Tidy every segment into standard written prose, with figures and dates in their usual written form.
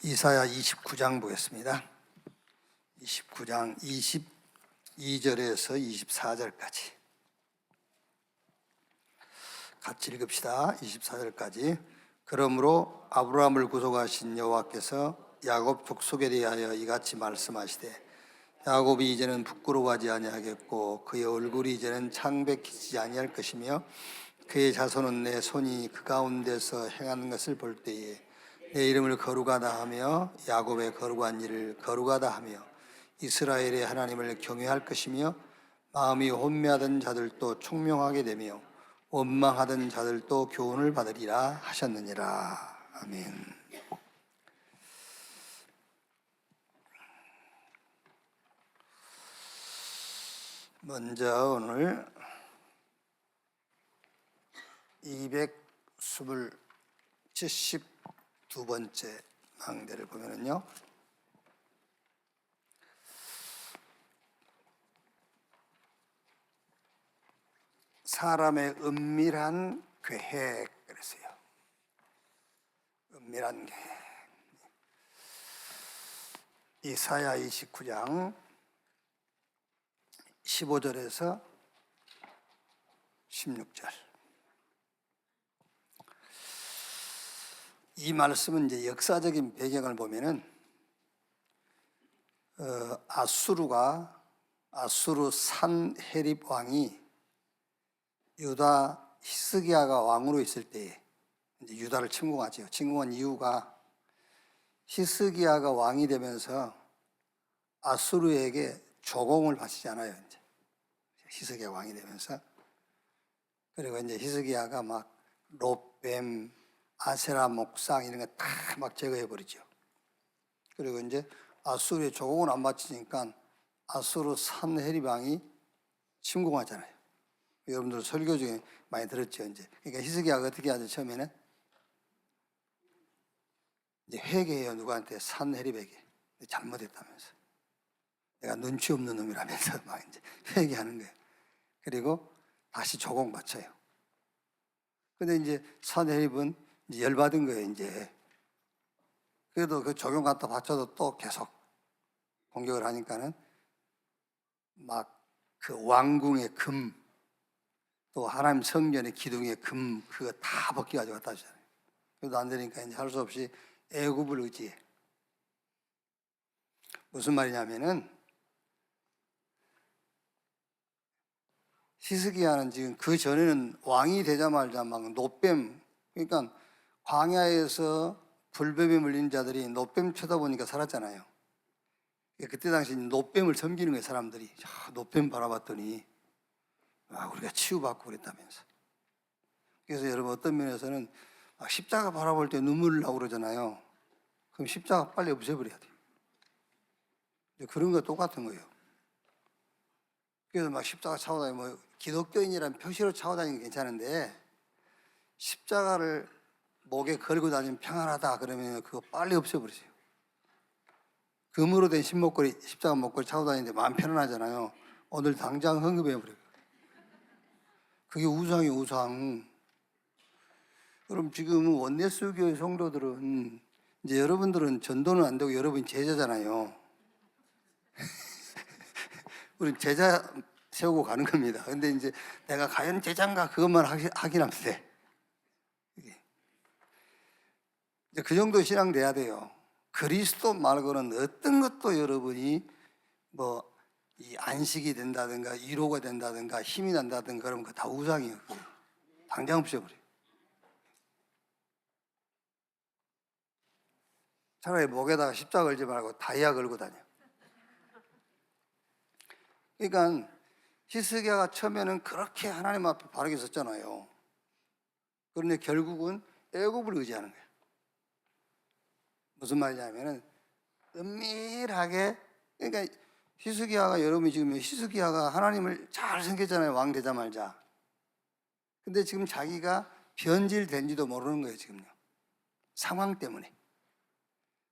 이사야 29장 보겠습니다. 29장 22절에서 24절까지 같이 읽읍시다. 24절까지. 그러므로 아브라함을 구속하신 여호와께서 야곱 족속에 대하여 이같이 말씀하시되 야곱이 이제는 부끄러워하지 아니하겠고 그의 얼굴이 이제는 창백해지지 아니할 것이며 그의 자손은 내 손이 그 가운데서 행하는 것을 볼 때에 내 이름을 거룩하다 하며 야곱의 거룩한 일을 거룩하다 하며 이스라엘의 하나님을 경외할 것이며 마음이 혼미하던 자들도 총명하게 되며 원망하던 자들도 교훈을 받으리라 하셨느니라. 아멘. 먼저 오늘 272번째 망대를 보면은요, 사람의 은밀한 계획 그랬어요. 은밀한 계획. 이사야 29장 15절에서 16절. 이 말씀은 이제 역사적인 배경을 보면은 아수르 산헤립 왕이 유다 히스기야가 왕으로 있을 때에 이제 유다를 침공하죠. 침공한 이유가 히스기야가 왕이 되면서 아수르에게 조공을 바치잖아요. 이제 히스기야 왕이 되면서. 그리고 이제 히스기야가 막 롯뱀, 아세라 목상 이런 거 다 막 제거해 버리죠. 그리고 이제 아수르의 조공을 안 바치니까 아수르 산헤립 왕이 침공하잖아요. 여러분들 설교 중에 많이 들었죠. 이제 그러니까 히스기야가 어떻게 하죠? 처음에는 이제 회개해요. 누구한테? 산헤립에게. 잘못했다면서. 내가 눈치 없는 놈이라면서 막 이제 회개하는 거예요. 그리고 다시 조공 바쳐요. 근데 이제 산헤립은 이제 열받은 거예요. 이제 그래도 그 조공 갖다 바쳐도 또 계속 공격을 하니까는 막 그 왕궁의 금, 또 하나님 성전의 기둥의 금 그거 다 벗겨가지고 갖다 주잖아요. 그래도 안 되니까 이제 할 수 없이 애굽을 의지해. 무슨 말이냐면은 히스기야는 지금 그 전에는 왕이 되자마자 막 놋뱀, 그러니까 광야에서 불뱀에 물린 자들이 놋뱀 쳐다보니까 살았잖아요. 그때 당시 놋뱀을 섬기는 거예요, 사람들이. 놋뱀 바라봤더니 우리가 치유받고 그랬다면서. 그래서 여러분 어떤 면에서는 십자가 바라볼 때 눈물 나고 그러잖아요. 그럼 십자가 빨리 없애버려야 돼요. 그런 거 똑같은 거예요. 그래서 막 십자가 차고 다니면 뭐 기독교인이란 표시로 차고 다니는 게 괜찮은데 십자가를 목에 걸고 다니면 평안하다 그러면 그거 빨리 없애버리세요. 금으로 된 십목걸이, 십자가 목걸이 차고 다니는데 마음 편안하잖아요. 오늘 당장 헌금해버려요. 그게 우상이에요, 우상. 그럼 지금 원내수교의 성도들은 이제 여러분들은 전도는 안 되고 여러분이 제자잖아요. 우린 제자 세우고 가는 겁니다. 근데 이제 내가 과연 제자인가 그것만 확인하면 돼. 이제 그 정도 신앙 돼야 돼요. 그리스도 말고는 어떤 것도 여러분이 뭐 이 안식이 된다든가 위로가 된다든가 힘이 난다든가 그러면 그거 다 우상이에요. 당장 없애버려요. 차라리 목에다가 십자가 걸지 말고 다이아 걸고 다녀. 그러니까 히스기야가 처음에는 그렇게 하나님 앞에 바르게 섰잖아요. 그런데 결국은 애굽을 의지하는 거예요. 무슨 말이냐면은 은밀하게, 그러니까 히스기야가, 여러분이 지금 히스기야가 하나님을 잘 섬겼잖아요. 왕 되자마자. 근데 지금 자기가 변질된지도 모르는 거예요. 지금요. 상황 때문에.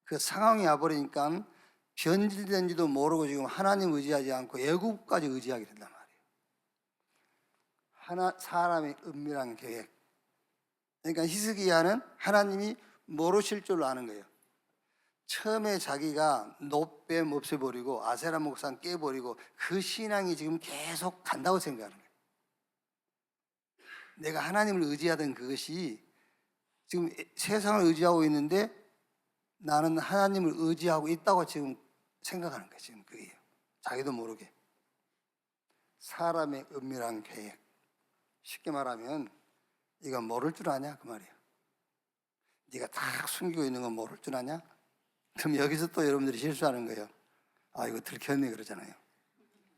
그 상황이 와버리니까 변질된지도 모르고 지금 하나님 의지하지 않고 애굽까지 의지하게 된단 말이에요. 사람의 은밀한 계획. 그러니까 히스기야는 하나님이 모르실 줄 아는 거예요. 처음에 자기가 노뱀 없애버리고 아세라 목상 깨버리고 그 신앙이 지금 계속 간다고 생각하는 거예요. 내가 하나님을 의지하던 그것이 지금 세상을 의지하고 있는데 나는 하나님을 의지하고 있다고 지금 생각하는 거예요. 지금 그게요. 자기도 모르게. 사람의 은밀한 계획. 쉽게 말하면 네가 모를 줄 아냐 그 말이에요. 네가 다 숨기고 있는 건 모를 줄 아냐? 그럼 여기서 또 여러분들이 실수하는 거예요. 아 이거 들켰네 그러잖아요.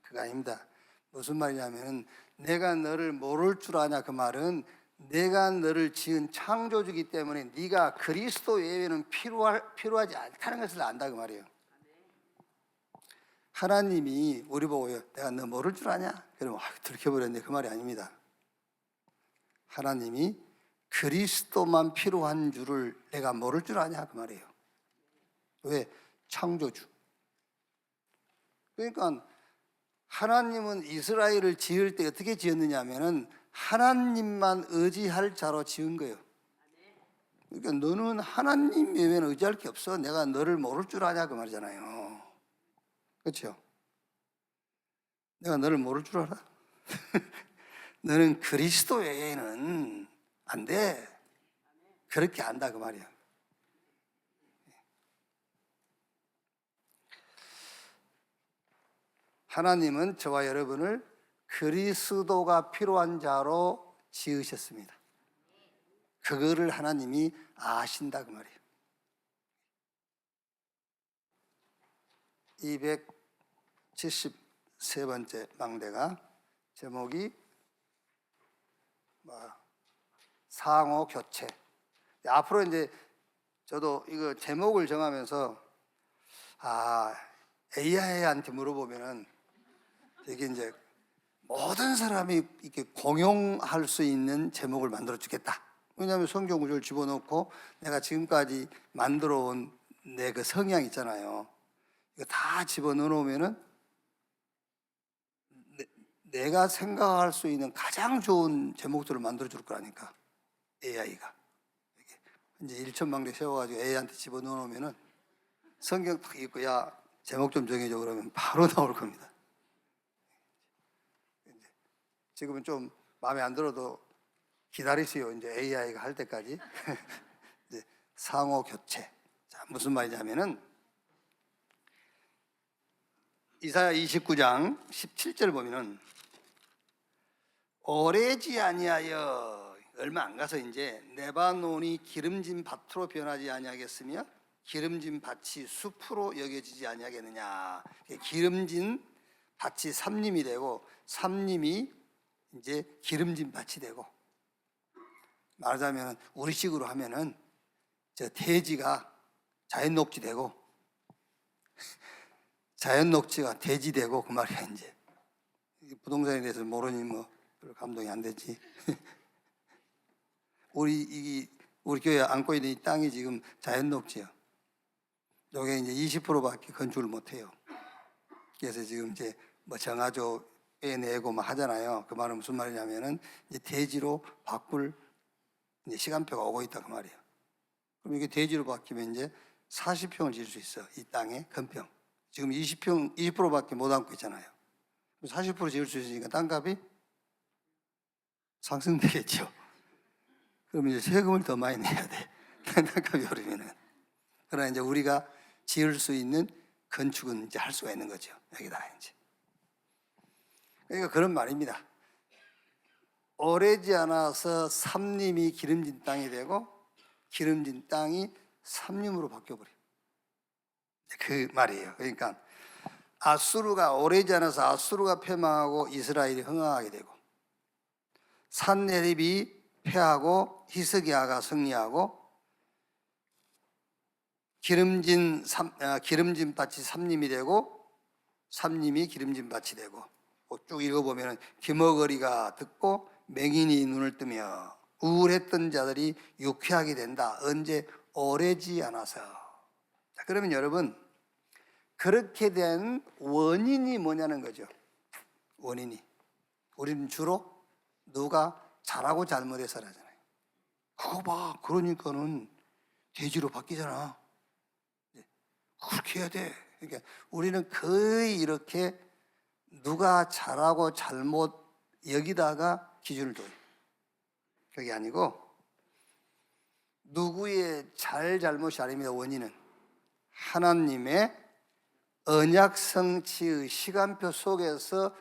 그거 아닙니다. 무슨 말이냐면 내가 너를 모를 줄 아냐 그 말은 내가 너를 지은 창조주기 때문에 네가 그리스도 외에는 필요하지 않다는 것을 안다 그 말이에요. 하나님이 우리 보고요. 내가 너 모를 줄 아냐? 그러면 들켜버렸네 그 말이 아닙니다. 하나님이 그리스도만 필요한 줄을 내가 모를 줄 아냐 그 말이에요. 왜? 창조주. 그러니까 하나님은 이스라엘을 지을 때 어떻게 지었느냐 하면은 하나님만 의지할 자로 지은 거예요. 그러니까 너는 하나님 외에는 의지할 게 없어. 내가 너를 모를 줄 아냐 그 말이잖아요. 그렇죠? 내가 너를 모를 줄 알아? 너는 그리스도 외에는 안 돼. 그렇게 안다 그 말이야. 하나님은 저와 여러분을 그리스도가 필요한 자로 지으셨습니다. 그거를 하나님이 아신다 그 말이에요. 273번째 망대가 제목이 상호 교체. 앞으로 이제 저도 이거 제목을 정하면서 AI한테 물어보면은 이게 이제 모든 사람이 이렇게 공용할 수 있는 제목을 만들어 주겠다. 왜냐하면 성경 구절을 집어넣고 내가 지금까지 만들어 온 내 그 성향 있잖아요. 이거 다 집어넣어 놓으면은 내가 생각할 수 있는 가장 좋은 제목들을 만들어 줄 거라니까. AI가 이제 1천망대 세워가지고 AI한테 집어넣어 놓으면은 성경 딱 읽고 야 제목 좀 정해줘 그러면 바로 나올 겁니다. 지금은 좀 마음에 안 들어도 기다리세요. 이제 AI가 할 때까지. 이제 상호 교체. 자, 무슨 말이냐면은 이사야 29장 17절 보면은 오래지 아니하여 얼마 안 가서 이제 레바논이 기름진 밭으로 변하지 아니하겠으며 기름진 밭이 숲으로 여겨지지 아니하겠느냐. 기름진 밭이 삼림이 되고 삼림이 이제 기름진 밭이 되고, 말하자면 우리식으로 하면은 저 돼지가 자연 녹지 되고 자연 녹지가 돼지 되고 그 말이야. 이제 부동산에 대해서 모르니 뭐 별로 감동이 안 되지. 우리 교회 안고 있는 이 땅이 지금 자연 녹지야. 여기 이제 20%밖에 건축을 못 해요. 그래서 지금 이제 뭐 정화조 빼내고 막 하잖아요. 그 말은 무슨 말이냐면은 이제 대지로 바꿀 이제 시간표가 오고 있다 그 말이에요. 그럼 이게 대지로 바뀌면 이제 40평을 지을 수 있어. 이 땅에 건평. 지금 20평 20%밖에 못 안고 있잖아요. 40% 지을 수 있으니까 땅값이 상승되겠죠. 그럼 이제 세금을 더 많이 내야 돼. 땅값이 오르면은. 그러나 이제 우리가 지을 수 있는 건축은 이제 할 수가 있는 거죠. 여기다 이제. 그러니까 그런 말입니다. 오래지 않아서 삼림이 기름진 땅이 되고 기름진 땅이 삼림으로 바뀌어버려요. 그 말이에요. 그러니까 아수르가 오래지 않아서 아수르가 패망하고 이스라엘이 흥황하게 되고 산헤립이 패하고 히스기야가 승리하고 기름진 밭이 삼림이 되고 삼림이 기름진 밭이 되고 쭉 읽어보면 기머거리가 듣고 맹인이 눈을 뜨며 우울했던 자들이 유쾌하게 된다. 언제? 오래지 않아서. 자, 그러면 여러분 그렇게 된 원인이 뭐냐는 거죠. 원인이. 우리는 주로 누가 잘하고 잘못해서 하잖아요. 그거 봐. 그러니까는 돼지로 바뀌잖아. 그렇게 해야 돼. 그러니까 우리는 거의 이렇게 누가 잘하고 잘못 여기다가 기준을 둬요. 그게 아니고 누구의 잘못이 아닙니다. 원인은 하나님의 언약 성취의 시간표 속에서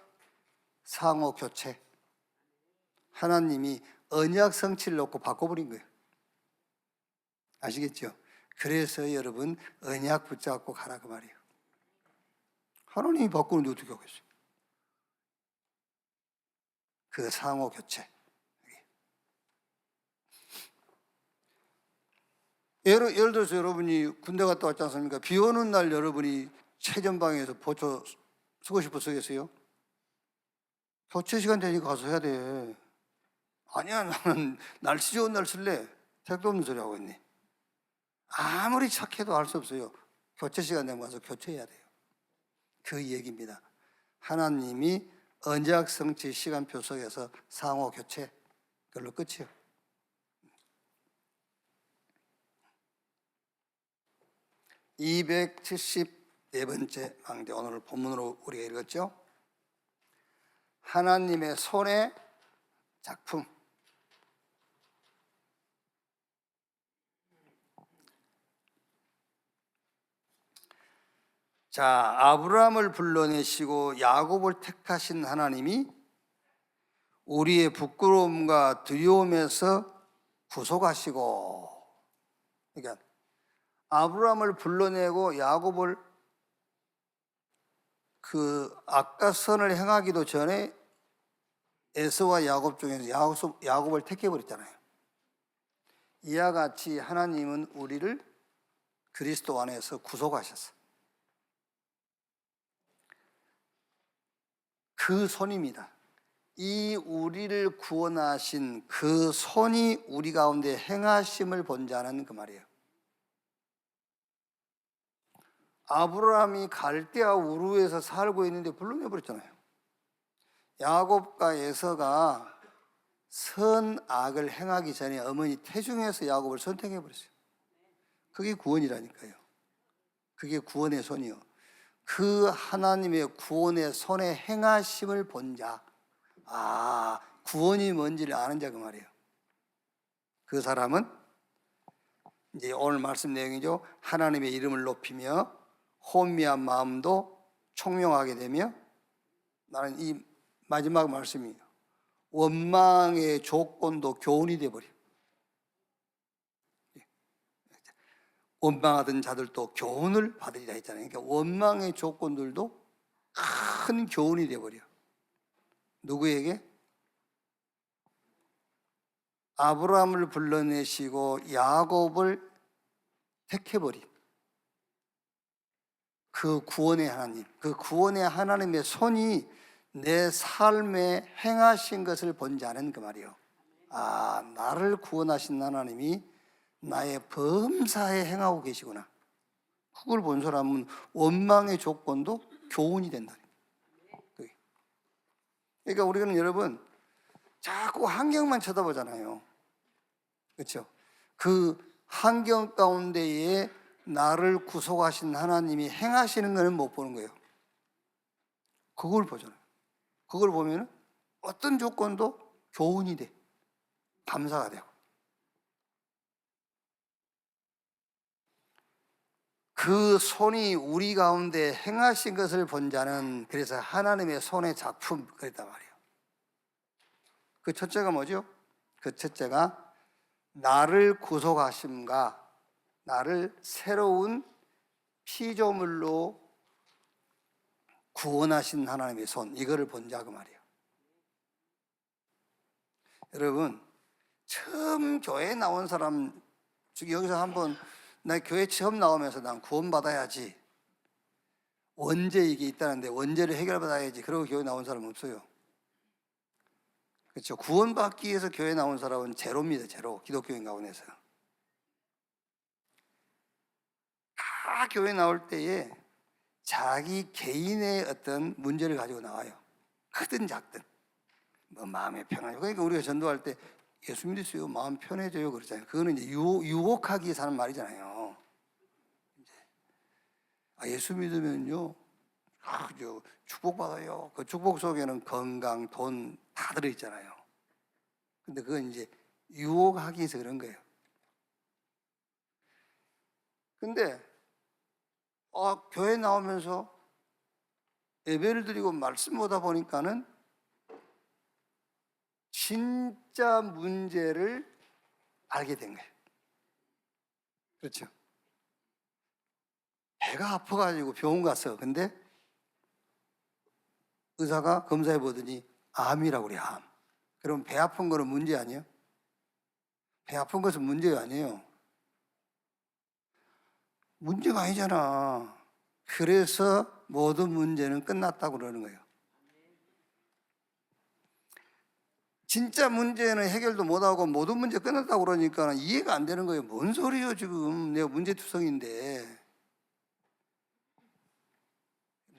상호 교체, 하나님이 언약 성취를 놓고 바꿔버린 거예요. 아시겠죠? 그래서 여러분 언약 붙잡고 가라 그 말이에요. 하나님이 바꾸는데 어떻게 하겠어요? 그 상호 교체. 예를 들어서 여러분이 군대 갔다 왔지 않습니까? 비 오는 날 여러분이 최전방에서 보초 쓰고 싶어 쓰겠어요? 교체 시간 되니까 가서 해야 돼. 아니야, 나는 날씨 좋은 날 쓸래. 택도 없는 소리 하고 있니? 아무리 착해도 알 수 없어요. 교체 시간 되면 가서 교체해야 돼요. 그 얘기입니다. 하나님이 언약 성취 시간표 속에서 상호 교체, 그걸로 끝이에요. (274번째) 망대, 오늘 본문으로 우리가 읽었죠. 하나님의 손의 작품. 자, 아브라함을 불러내시고 야곱을 택하신 하나님이 우리의 부끄러움과 두려움에서 구속하시고, 그러니까 아브라함을 불러내고 야곱을 그 아까 선을 행하기도 전에 에서와 야곱 중에서 야곱을 택해버렸잖아요. 이와 같이 하나님은 우리를 그리스도 안에서 구속하셨어요. 그 손입니다. 이 우리를 구원하신 그 손이 우리 가운데 행하심을 본 자는 그 말이에요. 아브라함이 갈대아 우르에서 살고 있는데 불러내버렸잖아요. 야곱과 에서가 선악을 행하기 전에 어머니 태중에서 야곱을 선택해버렸어요. 그게 구원이라니까요. 그게 구원의 손이요. 그 하나님의 구원의 손에 행하심을 본 자, 구원이 뭔지를 아는 자 그 말이에요. 그 사람은 이제 오늘 말씀 내용이죠. 하나님의 이름을 높이며 혼미한 마음도 총명하게 되며, 나는 이 마지막 말씀이에요. 원망의 조건도 교훈이 되어버려요. 원망하던 자들도 교훈을 받으리라 했잖아요. 그러니까 원망의 조건들도 큰 교훈이 되어버려요. 누구에게? 아브라함을 불러내시고 야곱을 택해버린 그 구원의 하나님, 그 구원의 하나님의 손이 내 삶에 행하신 것을 본 자는 그 말이에요. 나를 구원하신 하나님이 나의 범사에 행하고 계시구나. 그걸 본 사람은 원망의 조건도 교훈이 된다. 그러니까 우리는 여러분 자꾸 환경만 쳐다보잖아요. 그렇죠? 그 환경 가운데에 나를 구속하신 하나님이 행하시는 것은 못 보는 거예요. 그걸 보잖아요. 그걸 보면 어떤 조건도 교훈이 돼. 감사가 되고. 그 손이 우리 가운데 행하신 것을 본 자는 그래서 하나님의 손의 작품 그랬단 말이에요. 그 첫째가 뭐죠? 그 첫째가 나를 구속하심과 나를 새로운 피조물로 구원하신 하나님의 손, 이거를 본 자 그 말이에요. 여러분, 처음 교회에 나온 사람, 여기서 한번 나 교회 처음 나오면서 난 구원받아야지, 원죄 이게 있다는데 원죄를 해결받아야지 그러고 교회 나온 사람은 없어요. 그렇죠? 구원받기 위해서 교회 나온 사람은 제로입니다. 제로. 기독교인 가운데서 다 교회 나올 때에 자기 개인의 어떤 문제를 가지고 나와요. 크든 작든 뭐 마음의 편안해. 그러니까 우리가 전도할 때 예수 믿으세요, 마음 편해져요 그러잖아요. 그거는 이제 유혹하기 위해서 하는 말이잖아요. 예수 믿으면요, 축복받아요. 그 축복 속에는 건강, 돈 다 들어있잖아요. 근데 그건 이제 유혹하기 위해서 그런 거예요. 근데 교회 나오면서 예배를 드리고 말씀 보다 보니까는 진짜 문제를 알게 된 거예요. 그렇죠? 배가 아파가지고 병원 갔어. 근데 의사가 검사해 보더니 암이라고 그래, 암. 그럼 배 아픈 거는 문제 아니에요? 배 아픈 것은 문제가 아니에요. 문제가 아니잖아. 그래서 모든 문제는 끝났다고 그러는 거예요. 진짜 문제는 해결도 못하고 모든 문제 끝났다고 그러니까 이해가 안 되는 거예요. 뭔 소리예요, 지금. 내가 문제투성인데.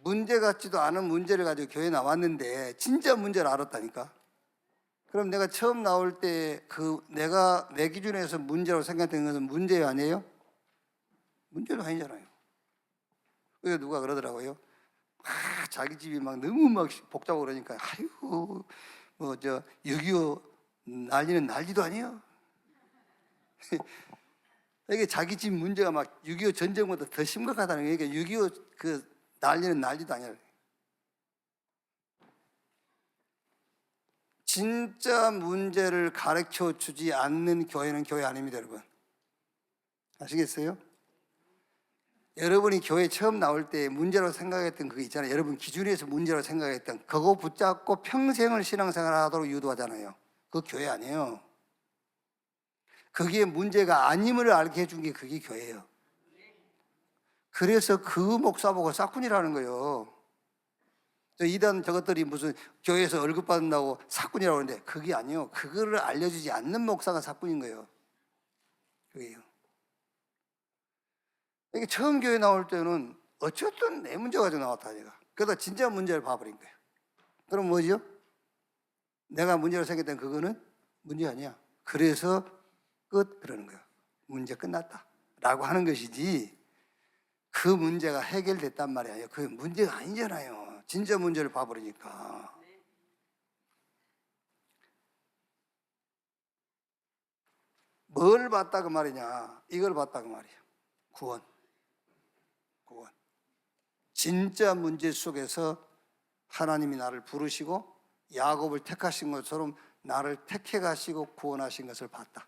문제 같지도 않은 문제를 가지고 교회 나왔는데 진짜 문제를 알았다니까. 그럼 내가 처음 나올 때 내가 내 기준에서 문제라고 생각되는 것은 문제 아니에요? 문제도 아니잖아요. 그래서 누가 그러더라고요. 자기 집이 막 너무 막 복잡하고 그러니까 아이고 6.25 난리는 난리도 아니에요. 이게 자기 집 문제가 막 6.25 전쟁보다 더 심각하다는 거예요. 그러니까 6.25 난리는 난리도 아니에요. 진짜 문제를 가르쳐 주지 않는 교회는 교회 아닙니다, 여러분. 아시겠어요? 여러분이 교회 처음 나올 때 문제라고 생각했던 그거 있잖아요. 여러분 기준에서 문제라고 생각했던 그거 붙잡고 평생을 신앙생활 하도록 유도하잖아요. 그거 교회 아니에요. 그게 문제가 아님을 알게 해준 게 그게 교회예요. 그래서 그 목사 보고 싹군이라는 거예요. 이단 저것들이 무슨 교회에서 월급 받는다고 사꾼이라고 하는데 그게 아니에요. 그거를 알려주지 않는 목사가 사꾼인 거예요. 그게요. 이게 처음 교회 나올 때는 어쨌든 내 문제 가지고 나왔다 내가. 그러다 진짜 문제를 봐버린 거예요. 그럼 뭐죠? 내가 문제로 생겼던 그거는 문제 아니야. 그래서 끝 그러는 거예요. 문제 끝났다 라고 하는 것이지 그 문제가 해결됐단 말이 아니에요. 그 문제가 아니잖아요. 진짜 문제를 봐버리니까. 뭘 봤다 그 말이냐? 이걸 봤다 그 말이야. 구원. 진짜 문제 속에서 하나님이 나를 부르시고 야곱을 택하신 것처럼 나를 택해 가시고 구원하신 것을 봤다.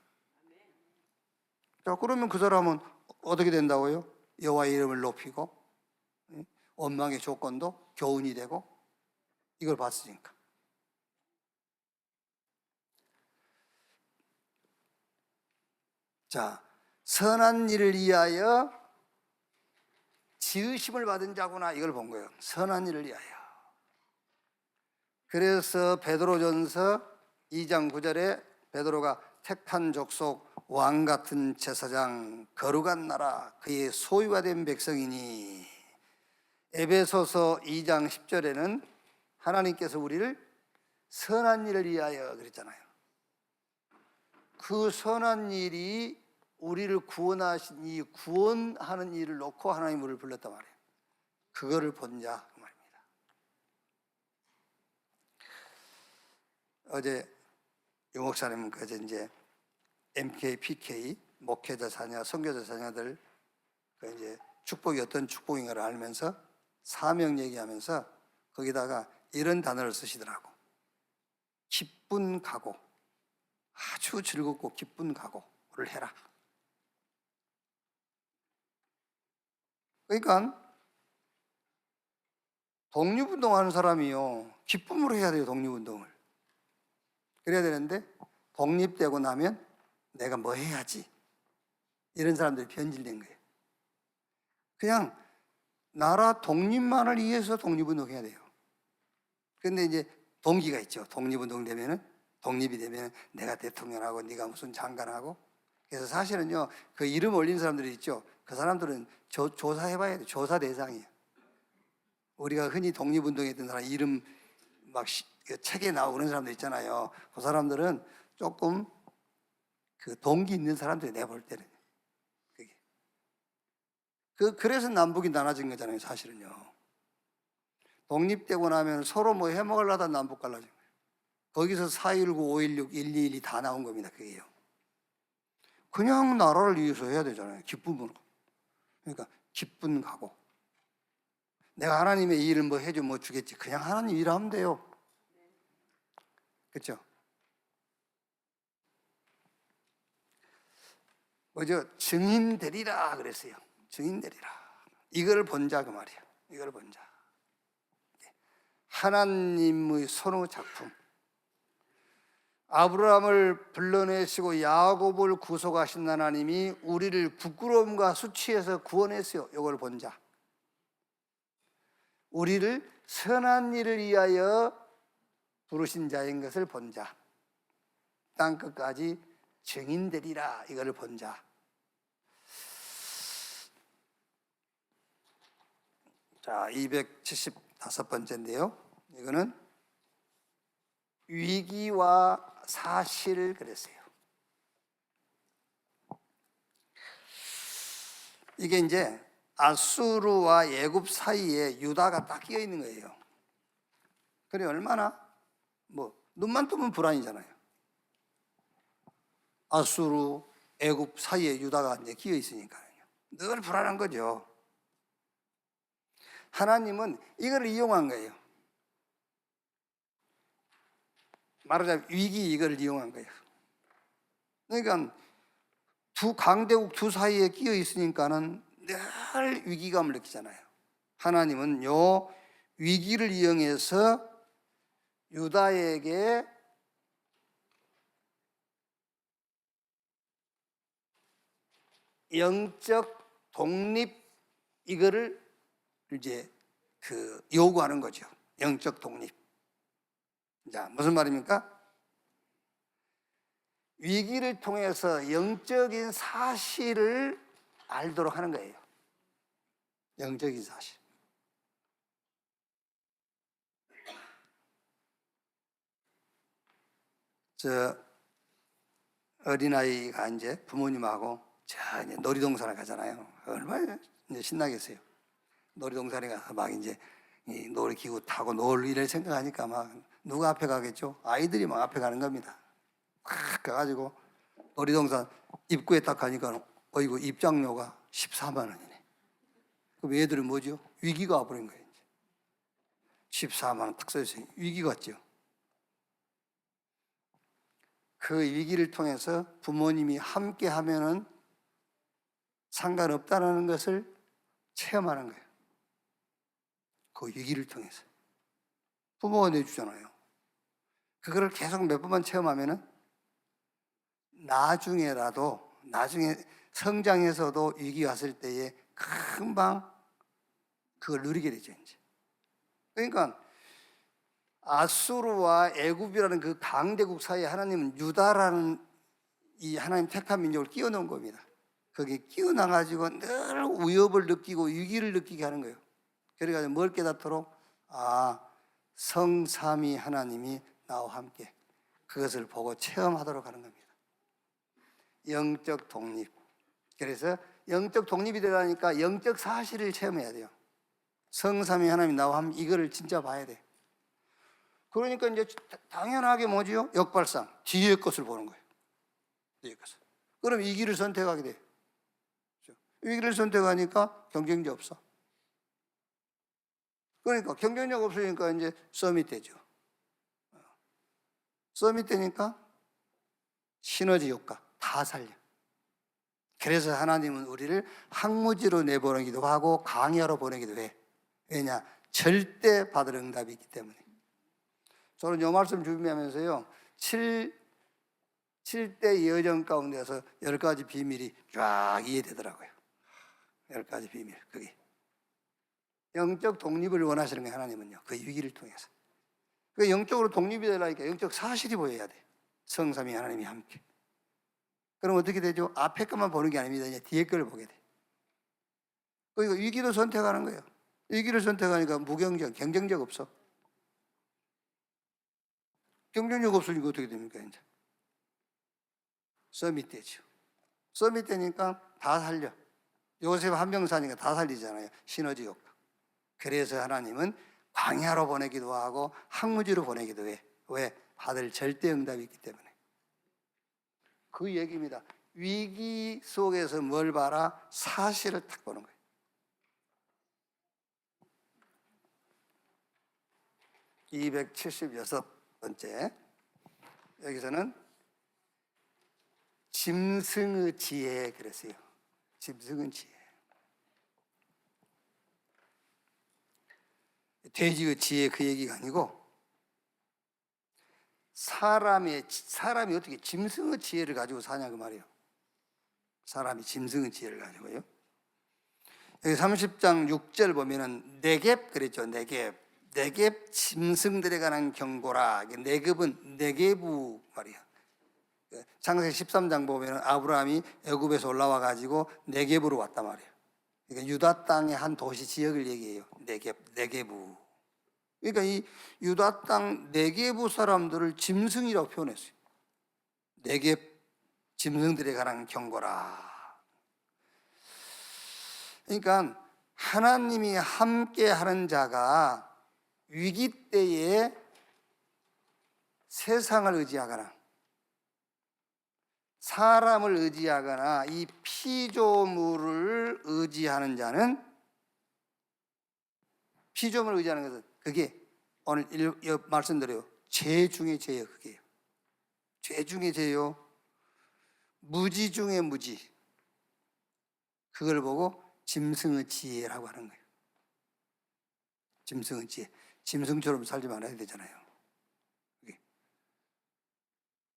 자, 그러면 그 사람은 어떻게 된다고요? 여호와의 이름을 높이고 원망의 조건도 교훈이 되고 이걸 봤으니까. 자, 선한 일을 위하여 지으심을 받은 자구나 이걸 본 거예요. 선한 일을 위하여. 그래서 베드로전서 2장 9절에 베드로가 택한 족속 왕 같은 제사장 거룩한 나라 그의 소유가 된 백성이니 에베소서 2장 10절에는 하나님께서 우리를 선한 일을 위하여 그랬잖아요. 그 선한 일이 우리를 구원하신 이 구원하는 일을 놓고 하나님 우리를 불렀단 말이에요. 그거를 본 자 그 말입니다. 어제 유 목사님은 그제 이제 MK, PK 목회자 자녀, 선교자 자녀들 그 이제 축복이 어떤 축복인가를 알면서 사명 얘기하면서 거기다가 이런 단어를 쓰시더라고. 기쁜 각오. 아주 즐겁고 기쁜 각오를 해라. 그러니까 독립운동하는 사람이요 기쁨으로 해야 돼요. 독립운동을 그래야 되는데 독립되고 나면 내가 뭐 해야지 이런 사람들이 변질된 거예요. 그냥 나라 독립만을 위해서 독립운동 해야 돼요. 근데 이제 동기가 있죠. 독립운동 되면은 독립이 되면 내가 대통령하고 네가 무슨 장관하고. 그래서 사실은요 그 이름 올린 사람들이 있죠. 그 사람들은 조사해봐야 돼요. 조사 대상이에요. 우리가 흔히 독립운동했던 사람 이름 막 책에 나오고 그런 사람들 있잖아요. 그 사람들은 조금 그 동기 있는 사람들이 내가 볼 때는 그게. 그래서 남북이 나눠진 거잖아요, 사실은요. 독립되고 나면 서로 뭐 해먹으려다 남북 갈라진 거예요. 거기서 4.19, 5.16, 1.2.12 다 나온 겁니다, 그게요. 그냥 나라를 위해서 해야 되잖아요, 기쁨으로. 그러니까 기쁜 각오. 내가 하나님의 일을 뭐 해줘 뭐 주겠지. 그냥 하나님 일하면 돼요. 그렇죠? 뭐죠? 증인 되리라 그랬어요. 증인 되리라. 이걸 본자 그 말이에요. 이걸 본자. 하나님의 손의 작품. 아브라함을 불러내시고 야곱을 구속하신 하나님이 우리를 부끄러움과 수치에서 구원했어요. 이걸 본자. 우리를 선한 일을 위하여 부르신 자인 것을 본자. 땅끝까지 증인되리라. 이걸 본자. 자, 275번째인데요. 이거는 위기와 사실을 그랬어요. 이게 이제 아수르와 애굽 사이에 유다가 딱 끼어 있는 거예요. 그래 얼마나 뭐 눈만 뜨면 불안이잖아요. 아수르, 애굽 사이에 유다가 이제 끼어 있으니까요. 늘 불안한 거죠. 하나님은 이걸 이용한 거예요. 말하자면 위기 이걸 이용한 거예요. 그러니까 두 강대국 두 사이에 끼어 있으니까는 늘 위기감을 느끼잖아요. 하나님은 요 위기를 이용해서 유다에게 영적 독립 이거를 이제 요구하는 거죠. 영적 독립. 자, 무슨 말입니까? 위기를 통해서 영적인 사실을 알도록 하는 거예요. 영적인 사실. 저 어린아이가 이제 부모님하고 이제 놀이동산에 가잖아요. 얼마나 이제 신나겠어요. 놀이동산에 가서 막 이제 이 놀이기구 타고 놀 일을 생각하니까 막 누가 앞에 가겠죠? 아이들이 막 앞에 가는 겁니다. 확 가가지고 놀이동산 입구에 딱 가니까 어이구 입장료가 14만 원이네. 그럼 얘들은 뭐죠? 위기가 와버린 거예요. 이제. 14만 원 딱 써있어요. 위기 같죠? 그 위기를 통해서 부모님이 함께 하면은 상관없다는 것을 체험하는 거예요. 그 위기를 통해서. 부모가 내주잖아요. 그거를 계속 몇 번만 체험하면은 나중에 성장해서도 위기 왔을 때에 금방 그걸 누리게 되죠, 이제. 그러니까 아수르와 애굽이라는 그 강대국 사이에 하나님은 유다라는 이 하나님 택한 민족을 끼워 넣은 겁니다. 거기 끼워 넣어가지고 늘 위협을 느끼고 위기를 느끼게 하는 거예요. 그래가지고 뭘 깨닫도록 성삼위 하나님이 나와 함께 그것을 보고 체험하도록 하는 겁니다. 영적 독립. 그래서 영적 독립이 되려니까 영적 사실을 체험해야 돼요. 성삼위 하나님이 나와 함께 이거를 진짜 봐야 돼. 그러니까 이제 당연하게 뭐지요? 역발상. 뒤의 것을 보는 거예요. 뒤의 것을. 그럼 이 길을 선택하게 돼. 이 길을 선택하니까 경쟁력 없어. 그러니까 경쟁력 없으니까 이제 서밋 되죠. 서밋 되니까 시너지 효과 다 살려. 그래서 하나님은 우리를 학무지로 내보내기도 하고 강야로 보내기도 해. 왜냐? 절대 받을 응답이 있기 때문에. 저는 이 말씀 준비하면서요 7대 여정 가운데서 10가지 비밀이 쫙 이해되더라고요. 10가지 비밀. 그게 영적 독립을 원하시는 거예요. 하나님은요. 그 위기를 통해서. 그 영적으로 독립이 되려니까 영적 사실이 보여야 돼. 성삼위 하나님이 함께. 그럼 어떻게 되죠? 앞에 것만 보는 게 아닙니다. 이제 뒤에 걸 보게 돼. 그러니까 위기도 선택하는 거예요. 위기를 선택하니까 무경쟁, 경쟁력 없어. 경쟁력 없으니까 어떻게 됩니까, 이제? 서밋 되죠. 서밋 되니까 다 살려. 요셉 한 명 사니까 다 살리잖아요. 시너지 효과. 그래서 하나님은 광야로 보내기도 하고 항무지로 보내기도 해. 왜? 받을 절대 응답이 있기 때문에. 그 얘기입니다. 위기 속에서 뭘 봐라? 사실을 딱 보는 거예요. 276번째. 여기서는 짐승의 지혜 그랬어요. 짐승의 지혜. 돼지의 지혜 그 얘기가 아니고 사람이 어떻게 짐승의 지혜를 가지고 사냐 그 말이에요. 사람이 짐승의 지혜를 가지고요. 여기 30장 6절 보면은 네겝 그랬죠. 네겝 짐승들에 관한 경고라. 네겝은 네게부 말이야. 창세기 13장 보면 아브라함이 애굽에서 올라와 가지고 네겝으로 왔단 말이에요. 그러니까 유다 땅의 한 도시 지역을 얘기해요. 네겝부. 그러니까 이 유다 땅 네겝부 사람들을 짐승이라고 표현했어요. 네겝 짐승들에 관한 경고라. 그러니까 하나님이 함께 하는 자가 위기 때에 세상을 의지하거나 사람을 의지하거나 이 피조물을 의지하는 자는, 피조물을 의지하는 것은 그게 오늘 말씀드려요. 죄 중에 죄예요. 그게요. 죄 중에 죄요. 무지 중에 무지. 그걸 보고 짐승의 지혜라고 하는 거예요. 짐승의 지혜. 짐승처럼 살지 말아야 되잖아요.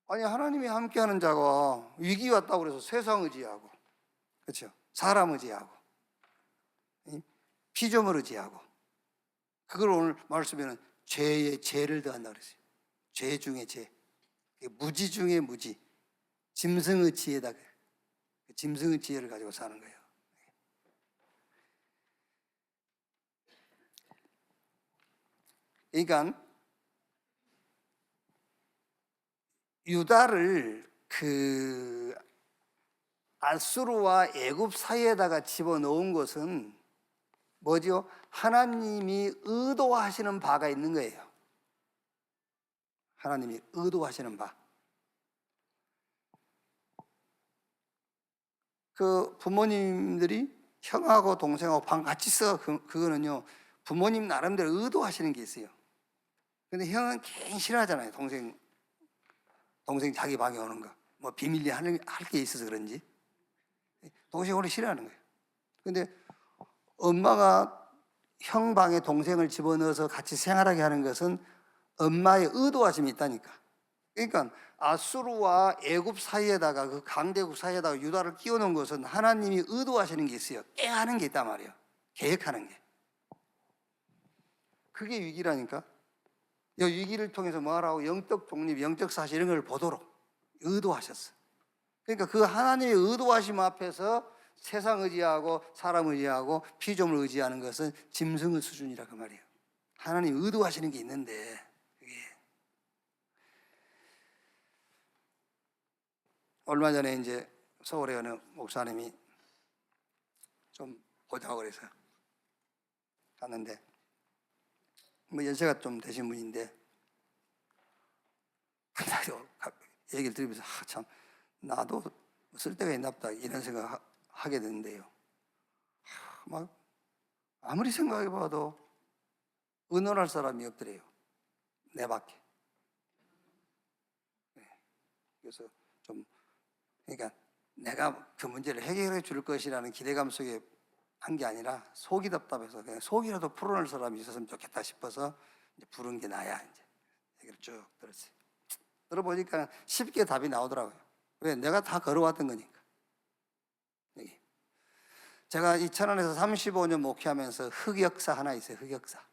아니 하나님이 함께하는 자가 위기 왔다고 그래서 세상 의지하고, 그렇죠? 사람 의지하고 피조물 의지하고, 그걸 오늘 말씀에는 죄에 죄를 더한다 그랬어요. 죄 중에 죄. 무지 중에 무지. 짐승의 지혜다. 짐승의 지혜를 가지고 사는 거예요. 그러니까 유다를 그 아수르와 애굽 사이에다가 집어넣은 것은 뭐죠? 하나님이 의도하시는 바가 있는 거예요. 하나님이 의도하시는 바. 그 부모님들이 형하고 동생하고 방 같이 써. 그거는요, 부모님 나름대로 의도하시는 게 있어요. 근데 형은 괜히 싫어하잖아요. 동생 자기 방에 오는 거. 뭐 비밀리 할 게 있어서 그런지. 동생이 원래 싫어하는 거예요. 근데 엄마가 형 방에 동생을 집어넣어서 같이 생활하게 하는 것은 엄마의 의도하심이 있다니까. 그러니까 아수르와 애굽 사이에다가, 그 강대국 사이에다가 유다를 끼워놓은 것은 하나님이 의도하시는 게 있어요. 깨하는 게 있단 말이에요. 계획하는 게. 그게 위기라니까. 이 위기를 통해서 뭐하라고? 영적 독립, 영적 사실 이런 걸 보도록 의도하셨어. 그러니까 그 하나님의 의도하심 앞에서 세상 의지하고 사람 의지하고 피조물 의지하는 것은 짐승의 수준이라 그 말이에요. 하나님 의도하시는 게 있는데, 그게 얼마 전에 이제 서울에 어느 목사님이 좀 보자고 그래서 갔는데, 뭐 연세가 좀 되신 분인데, 얘기를 들으면서 참 나도 쓸데가 있나 보다 이런 생각 하게 되는데요. 막 아무리 생각해봐도 의논할 사람이 없더래요. 내 밖에. 그래서 좀, 그러니까 내가 그 문제를 해결해 줄 것이라는 기대감 속에 한 게 아니라 속이 답답해서 그냥 속이라도 풀어낼 사람이 있었으면 좋겠다 싶어서 이제 부른 게 나야. 이제 얘기를 쭉 들었어요. 들어보니까 쉽게 답이 나오더라고요. 왜? 내가 다 걸어왔던 거니까. 여기. 제가 이 천안에서 35년 목회하면서 흑역사 하나 있어요. 흑역사.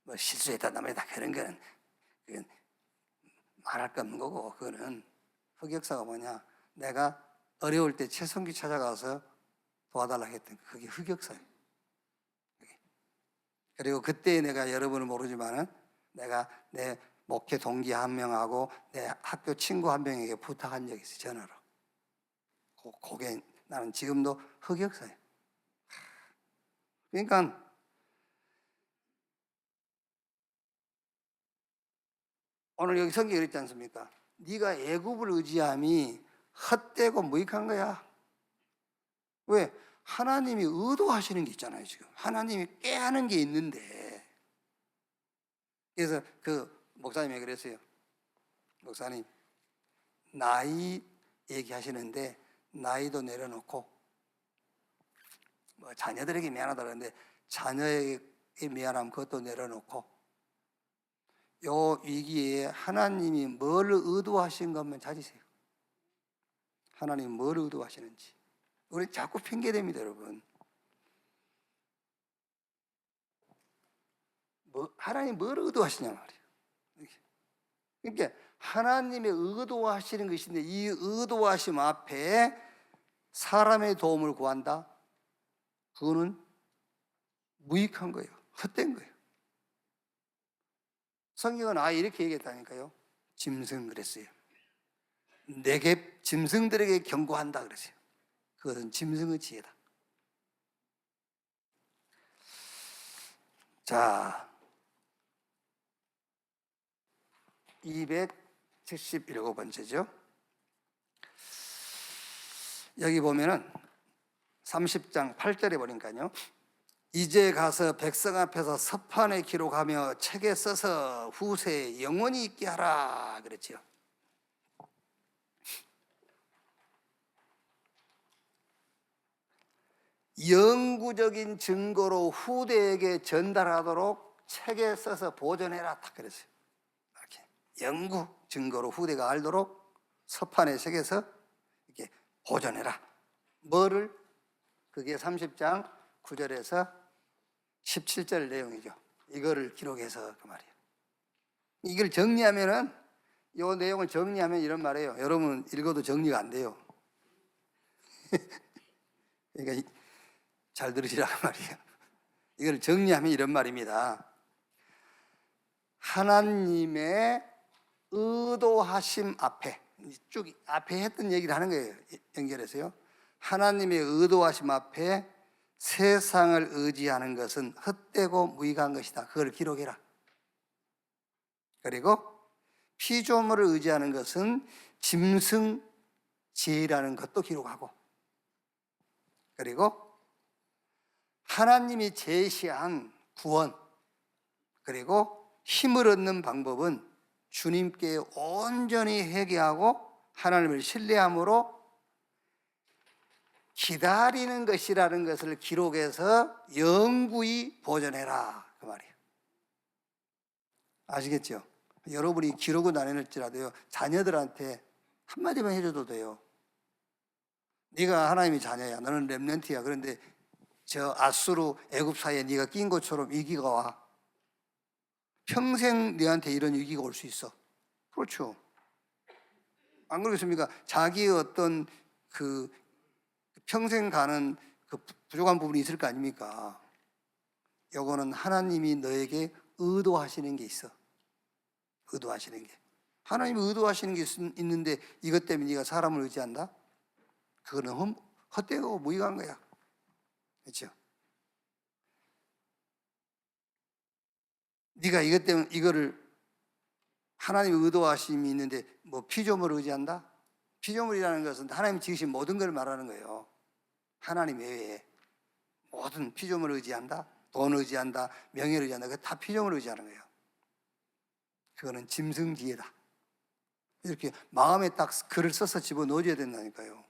뭐 실수했다 남했다 그런 거는 그건 말할 거 없는 거고, 그거는 흑역사가 뭐냐? 내가 어려울 때 최성기 찾아가서 도와달라고 했던 그게 흑역사예요. 그리고 그때 내가 여러분은 모르지만은 내가 내 목회 동기 한 명하고 내 학교 친구 한 명에게 부탁한 적이 있어요. 전화로. 그게 나는 지금도 흑역사예요. 그러니까 오늘 여기 성경에 있지 않습니까? 네가 애굽을 의지함이 헛되고 무익한 거야. 왜? 하나님이 의도하시는 게 있잖아요. 지금 하나님이 꾀하는 게 있는데. 그래서 그 목사님이 그랬어요. 목사님, 나이 얘기하시는데 나이도 내려놓고 뭐 자녀들에게 미안하다 그러는데 자녀에게 미안함 그것도 내려놓고 요 위기에 하나님이 뭘 의도하신 것만 찾으세요. 하나님이 뭘 의도하시는지. 우리 자꾸 핑계댑니다, 여러분. 하나님 뭘 의도하시냐 말이에요. 그러니까 하나님의 의도하시는 것인데 이 의도하심 앞에 사람의 도움을 구한다? 그거는 무익한 거예요. 헛된 거예요. 성경은 아예 이렇게 얘기했다니까요. 짐승 그랬어요. 내게 짐승들에게 경고한다 그랬어요. 그것은 짐승의 지혜다. 자, 277번째죠. 여기 보면은 30장 8절에 보니까요. 이제 가서 백성 앞에서 서판에 기록하며 책에 써서 후세에 영원히 있게 하라 그랬죠. 영구적인 증거로 후대에게 전달하도록 책에 써서 보존해라 딱 그랬어요. 이렇게 영구 증거로 후대가 알도록 서판에 새겨서 이렇게 보존해라. 뭐를? 그게 30장 9절에서 17절 내용이죠. 이거를 기록해서 그 말이에요. 이걸 정리하면은 이 내용을 정리하면 이런 말이에요. 여러분 읽어도 정리가 안 돼요. 그러니까 잘 들으시라고 말이에요. 이걸 정리하면 이런 말입니다. 하나님의 의도하심 앞에 쭉 앞에 했던 얘기를 하는 거예요. 연결해서요. 하나님의 의도하심 앞에 세상을 의지하는 것은 헛되고 무익한 것이다. 그걸 기록해라. 그리고 피조물을 의지하는 것은 짐승 지혜라는 것도 기록하고, 그리고 하나님이 제시한 구원 그리고 힘을 얻는 방법은 주님께 온전히 회개하고 하나님을 신뢰함으로 기다리는 것이라는 것을 기록해서 영구히 보존해라 그 말이에요. 아시겠죠? 여러분이 기록은 안 해낼지라도요 자녀들한테 한마디만 해줘도 돼요. 네가 하나님의 자녀야. 너는 렘넌트야. 그런데 저 아수르 애굽 사이에 네가 낀 것처럼 위기가 와. 평생 너한테 이런 위기가 올 수 있어. 그렇죠. 안 그렇습니까? 자기의 어떤 그 평생 가는 그 부족한 부분이 있을 거 아닙니까? 요거는 하나님이 너에게 의도하시는 게 있어. 의도하시는 게. 하나님이 의도하시는 게 있는데 이것 때문에 네가 사람을 의지한다? 그거는 헛되고 무익한 거야. 그렇죠? 네가 이것 때문에 이거를 하나님의 의도하심이 있는데 뭐 피조물을 의지한다? 피조물이라는 것은 하나님이 지으신 모든 걸 말하는 거예요. 하나님 외에 모든 피조물을 의지한다? 돈 의지한다? 명예를 의지한다? 그거 다 피조물을 의지하는 거예요. 그거는 짐승지혜다. 이렇게 마음에 딱 글을 써서 집어넣어줘야 된다니까요.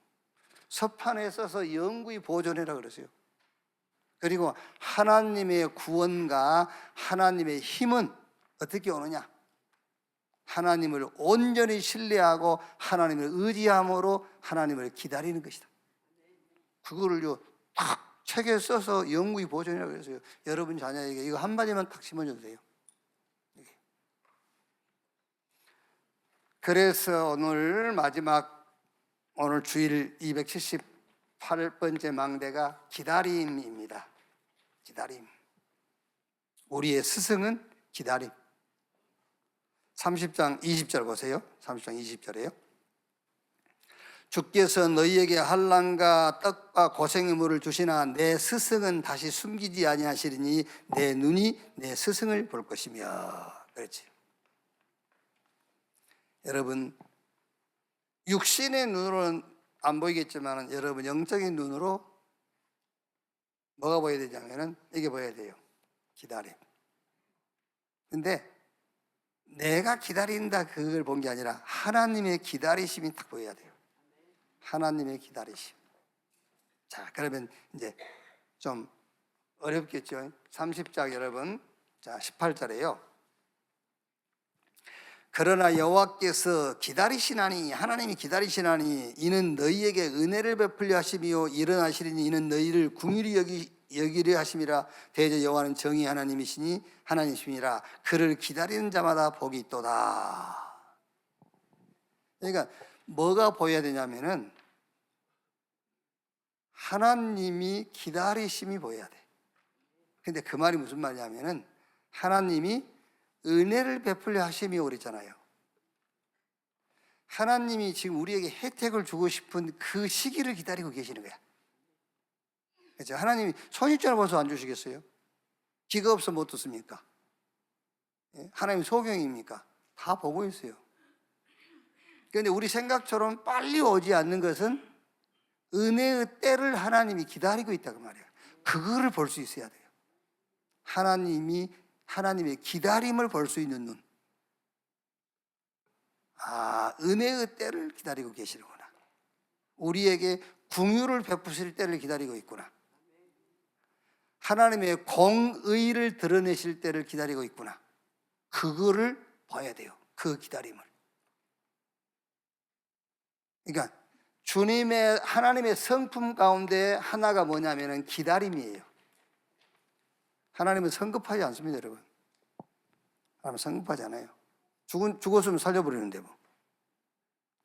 서판에 써서 영구히 보존해라 그러세요. 그리고 하나님의 구원과 하나님의 힘은 어떻게 오느냐? 하나님을 온전히 신뢰하고 하나님을 의지함으로 하나님을 기다리는 것이다. 그거를요 딱 책에 써서 영구히 보존이라고 그랬어요. 여러분 자녀에게 이거 한마디만 딱 심어줘도 돼요. 그래서 오늘 마지막 오늘 주일 278번째 망대가 기다림입니다. 기다림. 우리의 스승은 기다림. 30장 20절 보세요. 30장 20절에요. 주께서 너희에게 환난과 떡과 고생의 물을 주시나 내 스승은 다시 숨기지 아니하시리니 내 눈이 내 스승을 볼 것이며. 그렇지. 여러분, 육신의 눈으로는 안 보이겠지만 여러분 영적인 눈으로 뭐가 보여야 되냐면은 이게 보여야 돼요. 기다림. 근데 내가 기다린다 그걸 본 게 아니라 하나님의 기다리심이 딱 보여야 돼요. 하나님의 기다리심. 자, 그러면 이제 좀 어렵겠죠. 30장 여러분. 자, 18절에요. 그러나 여호와께서 기다리시나니, 하나님이 기다리시나니 이는 너희에게 은혜를 베풀려 하심이요 일어나시리니 이는 너희를 궁휼히 여기려 하심이라. 대저 여호와는 정의 하나님이시니라. 그를 기다리는 자마다 복이 있도다. 그러니까 뭐가 보여야 되냐면은 하나님이 기다리심이 보여야 돼. 근데 그 말이 무슨 말이냐면은 하나님이 은혜를 베풀려 하심이 오랬잖아요. 하나님이 지금 우리에게 혜택을 주고 싶은 그 시기를 기다리고 계시는 거야. 그렇죠? 하나님이 손익전을 봐서 안 주시겠어요? 기가 없어 못 듣습니까? 하나님 소경입니까? 다 보고 있어요. 그런데 우리 생각처럼 빨리 오지 않는 것은 은혜의 때를 하나님이 기다리고 있다고 말이에요. 그거를 볼 수 있어야 돼요. 하나님의 기다림을 볼 수 있는 눈. 아, 은혜의 때를 기다리고 계시는구나. 우리에게 긍휼을 베푸실 때를 기다리고 있구나. 하나님의 공의를 드러내실 때를 기다리고 있구나. 그거를 봐야 돼요. 그 기다림을. 그러니까 하나님의 성품 가운데 하나가 뭐냐면은 기다림이에요. 하나님은 성급하지 않습니다, 여러분. 하나님은 성급하지 않아요. 죽었으면 살려버리는데 뭐.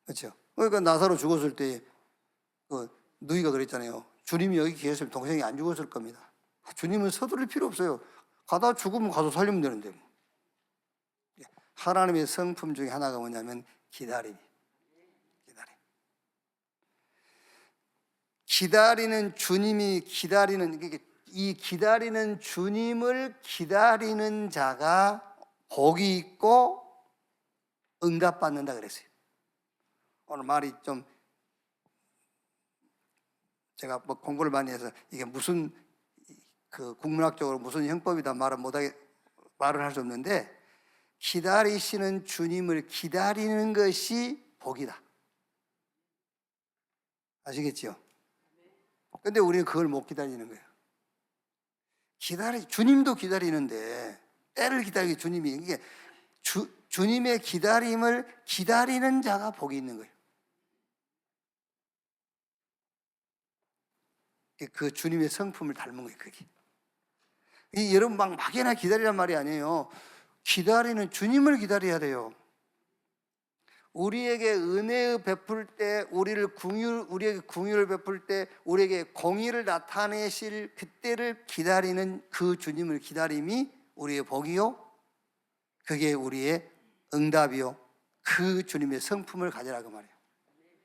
그렇죠? 그러니까 나사로 죽었을 때 누이가 그랬잖아요. 주님이 여기 계셨으면 동생이 안 죽었을 겁니다. 주님은 서두를 필요 없어요. 가다 죽으면 가서 살리면 되는데 뭐. 하나님의 성품 중에 하나가 뭐냐면 기다림. 기다리는 주님이 이 기다리는 주님을 기다리는 자가 복이 있고 응답받는다 그랬어요. 오늘 말이 좀 제가 뭐 공부를 많이 해서 이게 무슨 국문학적으로 무슨 형법이다 말을 할 수 없는데, 기다리시는 주님을 기다리는 것이 복이다. 아시겠죠? 근데 우리는 그걸 못 기다리는 거예요. 주님도 기다리는데 때를 기다리기 주님이, 이게 주님의 기다림을 기다리는 자가 복이 있는 거예요. 그 주님의 성품을 닮은 거예요, 그게. 여러분 막연히 기다리란 말이 아니에요. 기다리는 주님을 기다려야 돼요. 우리에게 은혜 베풀 때, 우리에게 긍휼을 베풀 때, 우리에게 공의를 나타내실 그때를 기다리는 그 주님을 기다림이 우리의 복이요, 그게 우리의 응답이요, 그 주님의 성품을 가지라고 말해요.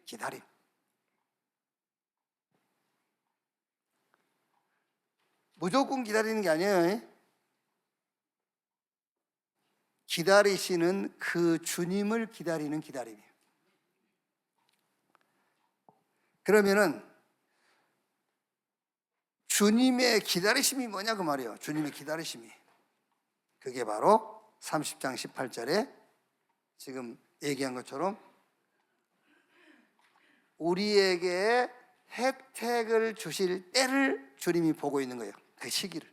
기다림. 무조건 기다리는 게 아니에요. 기다리시는 그 주님을 기다리는 기다림이에요. 그러면은 주님의 기다리심이 뭐냐 그 말이에요. 주님의 기다리심이, 그게 바로 30장 18절에 지금 얘기한 것처럼 우리에게 혜택을 주실 때를 주님이 보고 있는 거예요. 그 시기를.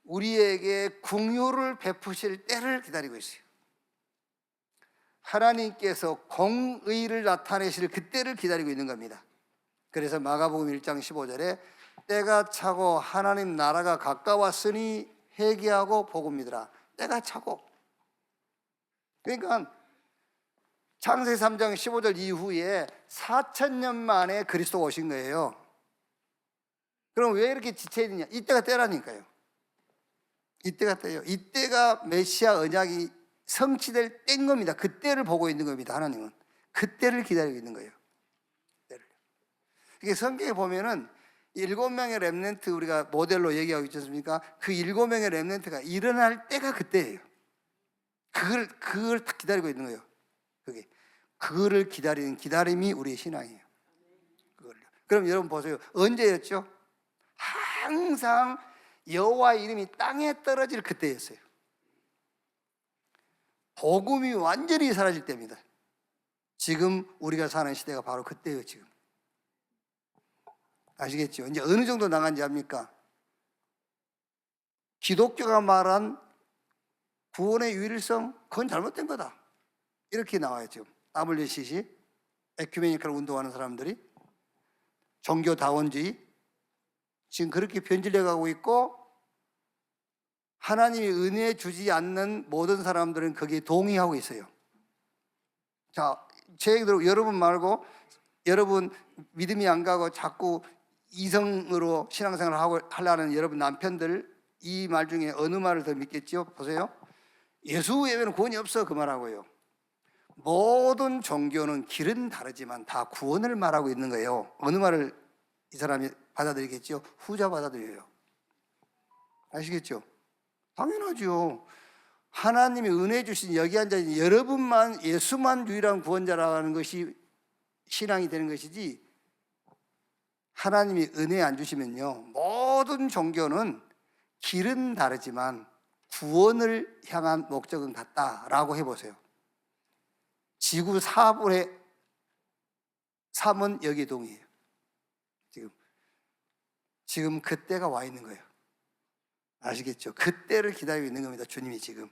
우리에게 긍휼을 베푸실 때를 기다리고 있어요. 하나님께서 공의를 나타내실 그때를 기다리고 있는 겁니다. 그래서 마가복음 1장 15절에 때가 차고 하나님 나라가 가까웠으니 회개하고 복음 믿으라. 때가 차고. 그러니까 창세기 3장 15절 이후에 4,000년 만에 그리스도가 오신 거예요. 그럼 왜 이렇게 지체되냐? 이때가 때라니까요. 이때가 때예요. 이때가 메시아 언약이 성취될 때인 겁니다. 그때를 보고 있는 겁니다. 하나님은 그때를 기다리고 있는 거예요. 이게 성경에 보면은 7명의 렘넌트 우리가 모델로 얘기하고 있지 않습니까? 그 7명의 렘넌트가 일어날 때가 그때예요. 그걸 딱 기다리고 있는 거예요. 그거를 기다리는 기다림이 우리의 신앙이에요. 그걸요. 그럼 여러분 보세요. 언제였죠? 항상 여호와의 이름이 땅에 떨어질 그때였어요. 복음이 완전히 사라질 때입니다. 지금 우리가 사는 시대가 바로 그때예요. 지금 아시겠죠? 이제 어느 정도 나간지 압니까? 기독교가 말한 구원의 유일성, 그건 잘못된 거다. 이렇게 나와요. 지금 WCC, 에큐메니컬 운동하는 사람들이 종교다원주의 지금 그렇게 변질돼 가고 있고, 하나님이 은혜 주지 않는 모든 사람들은 거기에 동의하고 있어요. 자, 제 얘기대로 여러분 말고, 여러분 믿음이 안 가고 자꾸 이성으로 신앙생활을 하려는 여러분 남편들, 이 말 중에 어느 말을 더 믿겠죠? 보세요. 예수 외에는 구원이 없어, 그 말하고요. 모든 종교는 길은 다르지만 다 구원을 말하고 있는 거예요. 어느 말을 이 사람이 받아들이겠죠? 후자 받아들여요. 아시겠죠? 당연하죠. 하나님이 은혜 주신 여기 앉아있는 여러분만, 예수만 유일한 구원자라는 것이 신앙이 되는 것이지, 하나님이 은혜 안 주시면요, 모든 종교는 길은 다르지만 구원을 향한 목적은 같다라고 해보세요. 지구 4분의 3은 여기에 동의해요. 지금 그때가 와 있는 거예요. 아시겠죠? 그때를 기다리고 있는 겁니다. 주님이 지금.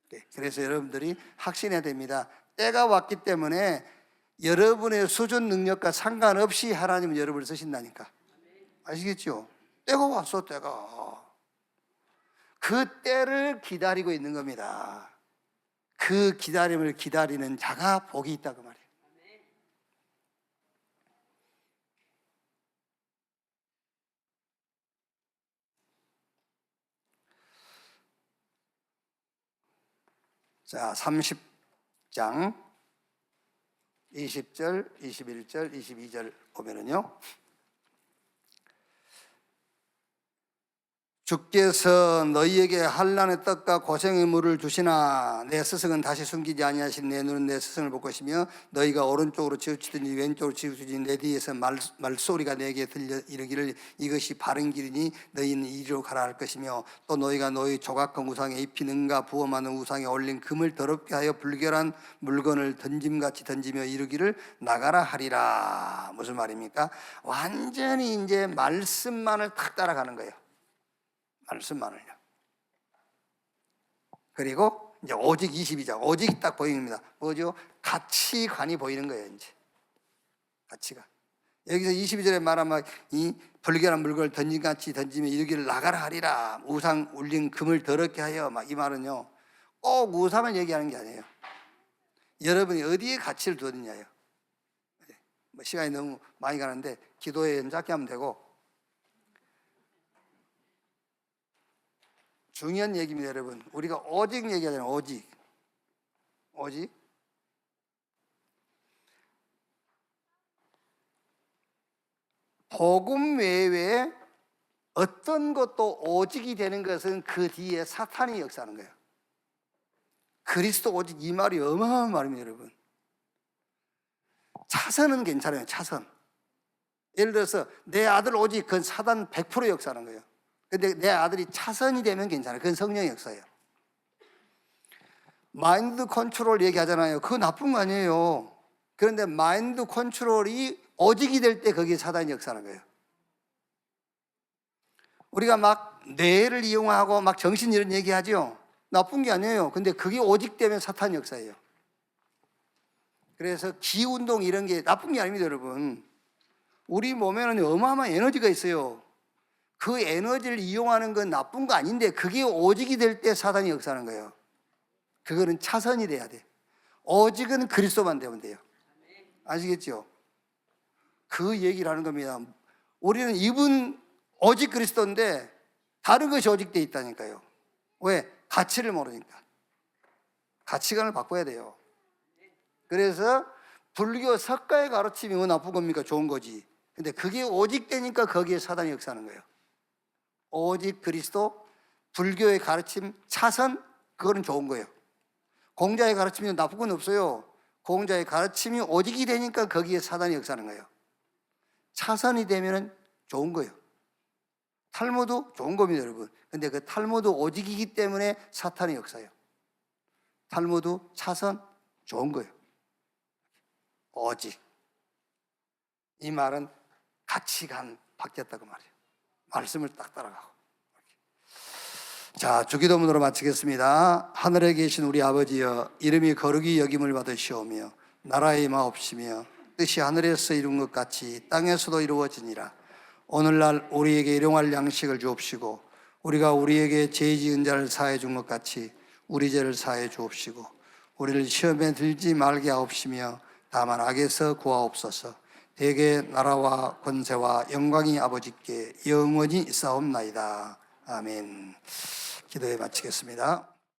네, 그래서 여러분들이 확신해야 됩니다. 때가 왔기 때문에 여러분의 수준 능력과 상관없이 하나님은 여러분을 쓰신다니까. 아시겠죠? 때가 왔어, 때가. 그 때를 기다리고 있는 겁니다. 그 기다림을 기다리는 자가 복이 있다, 그 말이에요. 자, 30장 20절, 21절, 22절 보면은요, 주께서 너희에게 한란의 떡과 고생의 물을 주시나 내 스승은 다시 숨기지 아니하신 내 눈은 내 스승을 볼 것이며 너희가 오른쪽으로 치우치든지 왼쪽으로 치우치든지 내 뒤에서 말소리가 내게 들려 이르기를 이것이 바른 길이니 너희는 이리로 가라 할 것이며 또 너희가 너희 조각한 우상에 입히는가 부엄하는 우상에 올린 금을 더럽게 하여 불결한 물건을 던짐같이 던지며 이르기를 나가라 하리라. 무슨 말입니까? 완전히 이제 말씀만을 탁 따라가는 거예요. 말씀만을요. 그리고 이제 오직 22장, 오직 딱 보입니다. 뭐죠? 가치관이 보이는 거예요. 이제 가치관. 여기서 22절에 말하면 이 불결한 물건을 던진같이 던지며 이르기를 나가라 하리라. 우상 울린 금을 더럽게 하여, 막 이 말은요, 꼭 우상을 얘기하는 게 아니에요. 여러분이 어디에 가치를 두느냐예요. 뭐 시간이 너무 많이 가는데 기도에 짧게 하면 되고, 중요한 얘기입니다. 여러분, 우리가 오직 얘기하잖아요. 오직 복음 외에 어떤 것도 오직이 되는 것은 그 뒤에 사탄이 역사하는 거예요. 그리스도 오직, 이 말이 어마어마한 말입니다. 여러분, 차선은 괜찮아요. 차선. 예를 들어서 내 아들 오직, 그건 사단 100% 역사하는 거예요. 근데 내 아들이 차선이 되면 괜찮아요. 그건 성령의 역사예요. 마인드 컨트롤 얘기하잖아요. 그거 나쁜 거 아니에요. 그런데 마인드 컨트롤이 오직이 될 때 거기에 사단이 역사하는 거예요. 우리가 막 뇌를 이용하고 막 정신 이런 얘기하죠. 나쁜 게 아니에요. 근데 그게 오직 되면 사탄 역사예요. 그래서 기운동 이런 게 나쁜 게 아닙니다. 여러분, 우리 몸에는 어마어마한 에너지가 있어요. 그 에너지를 이용하는 건 나쁜 거 아닌데 그게 오직이 될 때 사단이 역사하는 거예요. 그거는 차선이 돼야 돼. 오직은 그리스도만 되면 돼요. 아시겠죠? 그 얘기를 하는 겁니다. 우리는 이분 오직 그리스도인데 다른 것이 오직 돼 있다니까요. 왜? 가치를 모르니까. 가치관을 바꿔야 돼요. 그래서 불교 석가의 가르침이 뭐 나쁜 겁니까? 좋은 거지. 근데 그게 오직 되니까 거기에 사단이 역사하는 거예요. 오직 그리스도, 불교의 가르침, 차선, 그거는 좋은 거예요. 공자의 가르침이 나쁜 건 없어요. 공자의 가르침이 오직이 되니까 거기에 사단이 역사하는 거예요. 차선이 되면 좋은 거예요. 탈무드 좋은 겁니다, 여러분. 근데 그 탈무드 오직이기 때문에 사탄이 역사해요. 탈무드 차선 좋은 거예요. 오직. 이 말은 가치관 바뀌었다고 말이에요. 말씀을 딱 따라가고. 자, 주기도문으로 마치겠습니다. 하늘에 계신 우리 아버지여, 이름이 거룩히 여김을 받으시오며 나라의 마옵시며 뜻이 하늘에서 이룬 것 같이 땅에서도 이루어지니라. 오늘날 우리에게 일용할 양식을 주옵시고 우리가 우리에게 죄 지은 자를 사해 준 것 같이 우리 죄를 사해 주옵시고 우리를 시험에 들지 말게 하옵시며 다만 악에서 구하옵소서. 대개 나라와 권세와 영광이 아버지께 영원히 있사옵나이다. 아멘. 기도해 마치겠습니다.